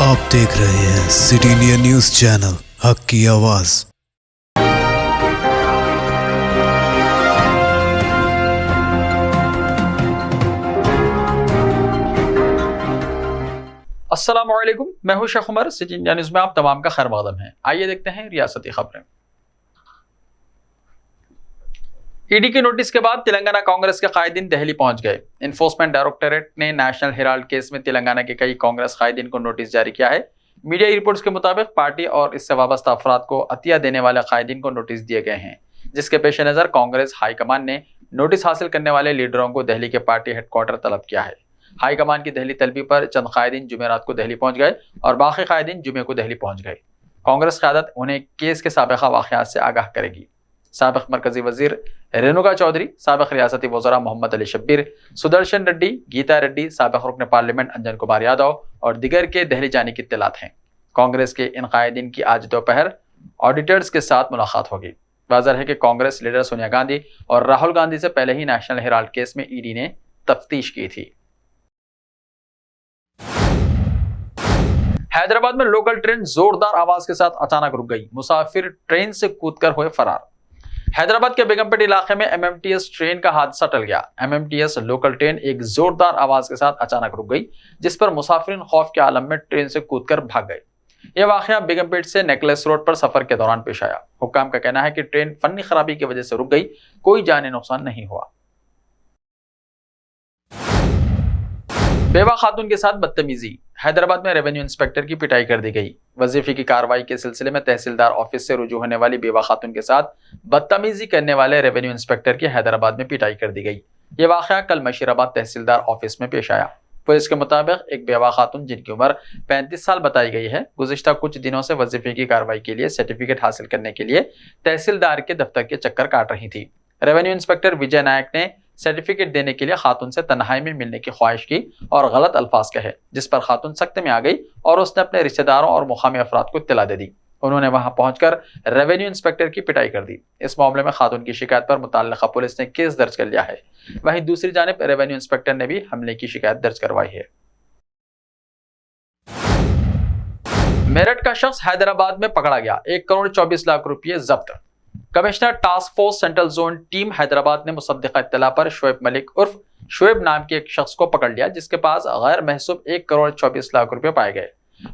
आप देख रहे हैं सिटी इंडिया न्यूज चैनल, हक की आवाज। अस्सलाम वालेकुम, मैं हूं Sheikh Umar. City India news में आप तमाम का खैर मकदम है। आइए देखते हैं रियासती खबरें। ईडी के नोटिस के बाद तेलंगाना कांग्रेस के कायदीन दिल्ली पहुंच गए। इन्फोर्समेंट डायरेक्टोरेट ने नेशनल हेराल्ड केस में तेलंगाना के कई कांग्रेस कायदीन को नोटिस जारी किया है। मीडिया रिपोर्ट्स के मुताबिक पार्टी और इससे वाबस्ता अफराद को अतिया देने वाले कायदीन को नोटिस दिए गए हैं, जिसके पेश नजर कांग्रेस हाईकमान ने नोटिस हासिल करने वाले लीडरों को दिल्ली के पार्टी हेडक्वार्टर तलब किया है। हाईकमान की दिल्ली तलबी पर चंद कायदीन जुमेरात को दिल्ली पहुंच गए और बाकी कायदीन जुमे को दिल्ली पहुंच गए। कांग्रेस क़यादत उन्हें केस के साबिक़ा वाक़यात से आगाह करेगी। साबिक़ मरकजी वजीर रेणुका चौधरी, साबिक़ रियासती वज़रा मोहम्मद अली शब्बीर, सुदर्शन रेड्डी, गीता रेड्डी, साबिक़ रुकन पार्लियामेंट अंजन कुमार यादव और दिगर के दिल्ली जाने की इत्तलात हैं। कांग्रेस के इन कायदीन की आज दोपहर ऑडिटर्स के साथ मुलाकात होगी। वाज़ेह है कि कांग्रेस लीडर सोनिया गांधी और राहुल गांधी से पहले ही नेशनल हेराल्ड केस में ईडी ने तफ्तीश की थी। हैदराबाद में लोकल ट्रेन जोरदार आवाज के साथ अचानक रुक गई। मुसाफिर ट्रेन से कूदकर हुए फरार। हैदराबाद के बेगमपेट इलाके में एमएमटीएस ट्रेन का हादसा टल गया। एमएमटीएस लोकल ट्रेन एक जोरदार आवाज के साथ अचानक रुक गई, जिस पर मुसाफिर खौफ के आलम में ट्रेन से कूदकर भाग गए। यह वाकया बेगमपेट से नेकलेस रोड पर सफर के दौरान पेश आया। हुक्काम का कहना है कि ट्रेन फन्नी खराबी की वजह से रुक गई, कोई जानी नुकसान नहीं हुआ। बेवा खातून के साथ बदतमीजी। हैदराबाद में रेवेन्यू इंस्पेक्टर की पिटाई कर दी गई। वजीफे की कार्रवाई के सिलसिले में तहसीलदार ऑफिस से रुजू होने वाली बेवा खातून के साथ बदतमीजी करने वाले रेवेन्यू इंस्पेक्टर की हैदराबाद में पिटाई कर दी गई। ये वाकया कल मशीराबाद तहसीलदार ऑफिस में पेश आया। पुलिस के मुताबिक एक बेवा खातून, जिनकी उम्र 35 साल बताई गई है, गुज़िश्ता कुछ दिनों से वजीफे की कार्रवाई के लिए सर्टिफिकेट हासिल करने के लिए तहसीलदार के दफ्तर के चक्कर काट रही थी। रेवेन्यू इंस्पेक्टर विजय नायक ने सर्टिफिकेट देने के लिए खातून से तन्हाई में मिलने की ख्वाहिश की और गलत अल्फाज कहे, जिस पर खातून सख्त में आ गई और उसने अपने रिश्तेदारों और मुकामी अफराद को इत्तला दे दी। उन्होंने वहां पहुंचकर रेवेन्यू इंस्पेक्टर की पिटाई कर दी। इस मामले में खातून की शिकायत पर मुतल्लिका पुलिस ने केस दर्ज कर लिया है। वहीं दूसरी जानिब रेवेन्यू इंस्पेक्टर ने भी हमले की शिकायत दर्ज करवाई है। मेरठ का शख्स हैदराबाद में पकड़ा गया। 1 करोड़ 24 लाख रुपये जब्त। Commissioner task force central zone team Hyderabad ने मुसद्दिका इत्तला पर शोएब मलिक उर्फ शोएब नाम के एक शख्स को पकड़ लिया, जिसके पास गैर महसूब 1 करोड़ 24 लाख रुपए पाए गए।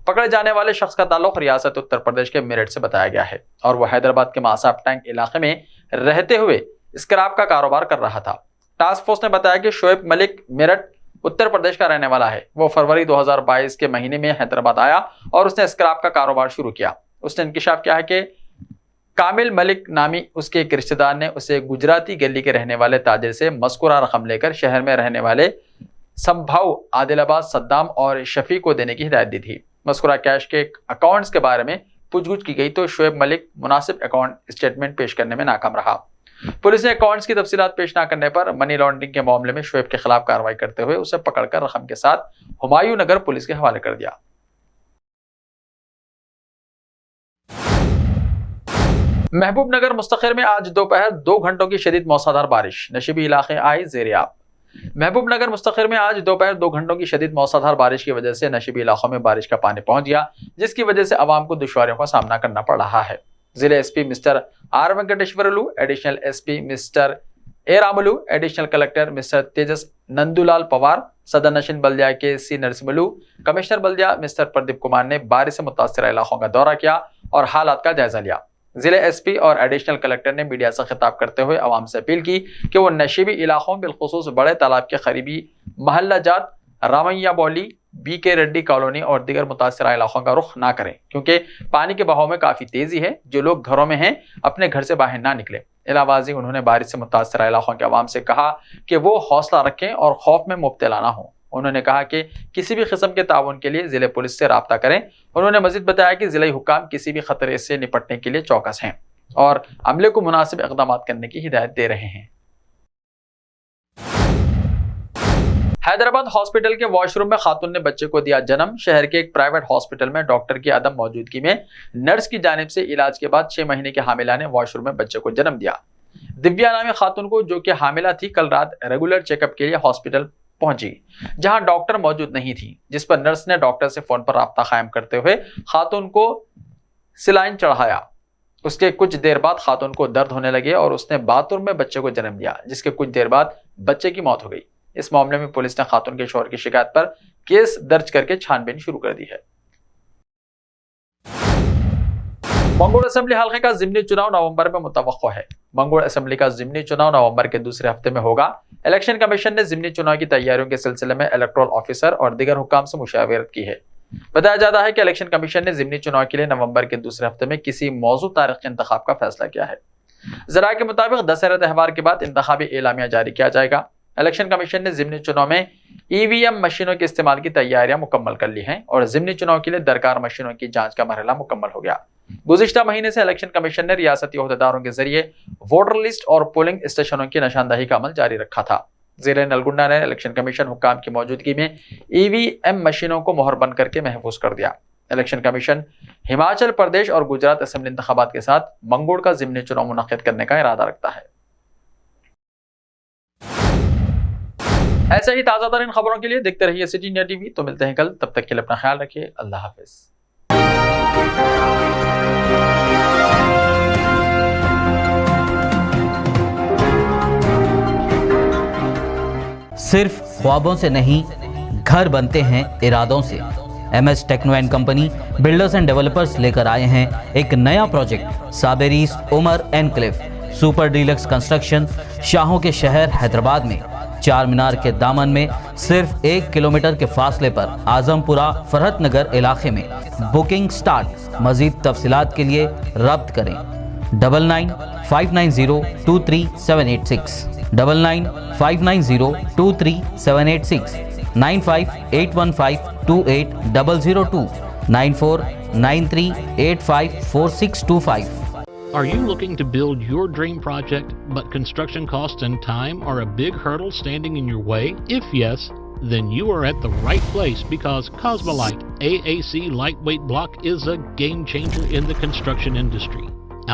पकड़े जाने वाले शख्स का ताल्लुक रियासत उत्तर प्रदेश के मेरठ से बताया गया है और वह हैदराबाद के मासाब टैंक इलाके में रहते हुए स्क्रैप का कारोबार कर रहा था। टास्क फोर्स ने बताया कि शोएब मलिक मेरठ उत्तर प्रदेश का रहने वाला है। वो फरवरी 2022 के महीने में हैदराबाद आया और उसने स्क्रैप का कारोबार शुरू किया। उसने इंकिशाफ किया है कि कामिल मलिक नामी उसके एक रिश्तेदार ने उसे गुजराती गली के रहने वाले ताजिर से मज़कूरा रकम लेकर शहर में रहने वाले संभाव, आदिलाबाद, सद्दाम और शफी को देने की हिदायत दी थी। मज़कूरा कैश के अकाउंट्स के बारे में पूछगछ की गई तो शोएब मलिक मुनासिब अकाउंट स्टेटमेंट पेश करने में नाकाम रहा। पुलिस ने अकाउंट्स की तफसीलात पेश न करने पर मनी लॉन्ड्रिंग के मामले में शोएब के खिलाफ कार्रवाई करते हुए उसे पकड़कर रकम के साथ हुमायूं नगर पुलिस के हवाले कर दिया। महबूब नगर मुस्तखिर में आज दोपहर 2 घंटों की शदीद मौसलाधार बारिश। नशीबी इलाके आए ज़ेर-ए-आब। महबूब नगर मुस्तखिर में आज दोपहर 2 घंटों की शदीद मौसलाधार बारिश की वजह से नशीबी इलाकों में बारिश का पानी पहुंच गया, जिसकी वजह से आवाम को दुश्वारियों का सामना करना पड़ रहा है। जिले SP mister R Venkateswarlu, additional SP mister A Ramulu, additional collector mister Tejas Nandulal Pawar, सदर नशीन बल्दिया के सी नरसिमलू, कमिश्नर बल्दिया मिस्टर प्रदीप कुमार ने बारिश से मुतासर इलाकों का दौरा किया और हालात का जायजा लिया। जिले एसपी और एडिशनल कलेक्टर ने मीडिया से खिताब करते हुए आवाम से अपील की कि वो नशीबी इलाकों, बिलखुसूस बड़े तालाब के करीबी महल्ला जात, रामैया बौली, बीके रेड्डी कॉलोनी और दीगर मुतासर इलाकों का रुख ना करें, क्योंकि पानी के बहाव में काफ़ी तेज़ी है। जो लोग घरों में हैं अपने घर से बाहर ना निकले। इलावाजी उन्होंने बारिश से मुतासर इलाकों के आवाम से कहा कि वो हौसला रखें और खौफ में मुब्तला ना हों। उन्होंने कहा कि किसी भी किस्म के ताउन के लिए जिले पुलिस से राब्ता करें। उन्होंने मजीद बताया कि जिले हुक्काम किसी भी खतरे से निपटने के लिए चौकस हैं और अमले को मुनासिब इक़दाम करने की हिदायत दे रहे हैं। हैदराबाद हॉस्पिटल के वॉशरूम में खातून ने बच्चे को दिया जन्म। शहर के एक प्राइवेट हॉस्पिटल में डॉक्टर की अदम मौजूदगी में नर्स की जानिब से इलाज के बाद 6 महीने के हामिला ने वॉशरूम में बच्चे को जन्म दिया। दिव्या नामी खातून को, जो कि हामिला थी, कल रात रेगुलर चेकअप के लिए हॉस्पिटल पहुंची, जहां डॉक्टर मौजूद नहीं थी, जिस पर नर्स ने डॉक्टर से फोन पर राब्ता कायम करते हुए खातून को सिलाइन चढ़ाया। उसके कुछ देर बाद खातून को दर्द होने लगे और उसने बाथरूम में बच्चे को जन्म दिया, जिसके कुछ देर बाद बच्चे की मौत हो गई। इस मामले में पुलिस ने खातून के शौहर की शिकायत पर केस दर्ज करके छानबीन शुरू कर दी है। मंगोड़ असेंबली हल्के का जिमनी चुनाव नवंबर में मुतवक्को है। मंगोड़ असेंबली का जिमनी चुनाव नवंबर के दूसरे हफ्ते में होगा। इलेक्शन कमीशन ने जिमनी चुनाव की तैयारियों के सिलसिले में इलेक्टोरल ऑफिसर और दीगर हुक्काम से मुशावरत की है। बताया जाता है कि इलेक्शन कमीशन ने जिमनी चुनाव के लिए नवंबर के दूसरे हफ्ते में किसी मौजू तारीख के इंतखाब का फैसला किया है। जराये के मुताबिक दशहरा त्यौहार के बाद इंतखाबी एलामिया जारी किया जाएगा। इलेक्शन कमीशन ने जिमनी चुनाव में ईवीएम मशीनों के इस्तेमाल की तैयारियां मुकम्मल कर ली हैं और जिमनी चुनाव के लिए दरकार मशीनों की जांच का मरहला मुकम्मल हो गया। गुज़िश्ता महीने से इलेक्शन कमीशन ने रियासती ओहदेदारों के जरिए वोटर लिस्ट और पोलिंग स्टेशनों की निशानदही का अमल जारी रखा था। ज़ेरे नलगुंडा ने इलेक्शन कमीशन हुक्काम की मौजूदगी में ईवीएम मशीनों को मोहर बंद करके महफूज कर दिया। इलेक्शन कमीशन हिमाचल प्रदेश और गुजरात असेंबली इंतखाबात के साथ मंगोड़ का जिमनी चुनाव मुनक्किद करने का इरादा रखता है। ऐसे ही ताज़ा तरीन खबरों के लिए देखते रहिए सिटी इंडिया टीवी। तो मिलते हैं कल, तब तक के लिए अपना ख्याल रखिए। अल्लाह हाफिज। सिर्फ ख्वाबों से नहीं, घर बनते हैं इरादों से। MS techno and company builders and developers लेकर आए हैं एक नया प्रोजेक्ट, साबेरीज Umar enclave super deluxe construction. शाहों के शहर हैदराबाद में चार मीनार के दामन में सिर्फ 1 किलोमीटर के फासले पर आजमपुरा फरहत नगर इलाके में। Booking start. मजीद तफसीलात के लिए रब्त करें 9959023786 9959023786 9581528002 9493854625। Are you looking to build your dream project, but construction costs and time are a big hurdle standing in your way? If yes, then you are at the right place, because Cosmolite AAC lightweight block is a game changer in the construction industry.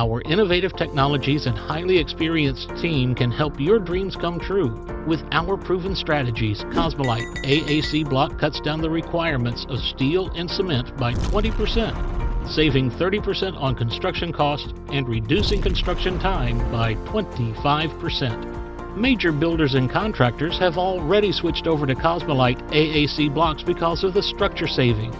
Our innovative technologies and highly experienced team can help your dreams come true. With our proven strategies, Cosmolite AAC block cuts down the requirements of steel and cement by 20%. Saving 30% on construction costs and reducing construction time by 25%. Major builders and contractors have already switched over to Cosmolite AAC blocks because of the structure saving,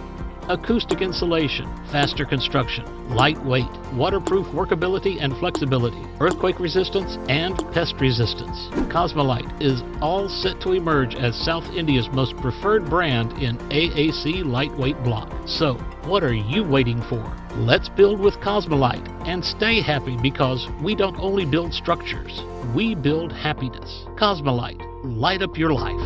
acoustic insulation, faster construction, lightweight, waterproof workability and flexibility, earthquake resistance, and pest resistance. Cosmolite is all set to emerge as South India's most preferred brand in AAC lightweight block. So, what are you waiting for? Let's build with Cosmolite and stay happy, because we don't only build structures, we build happiness. Cosmolite, light up your life.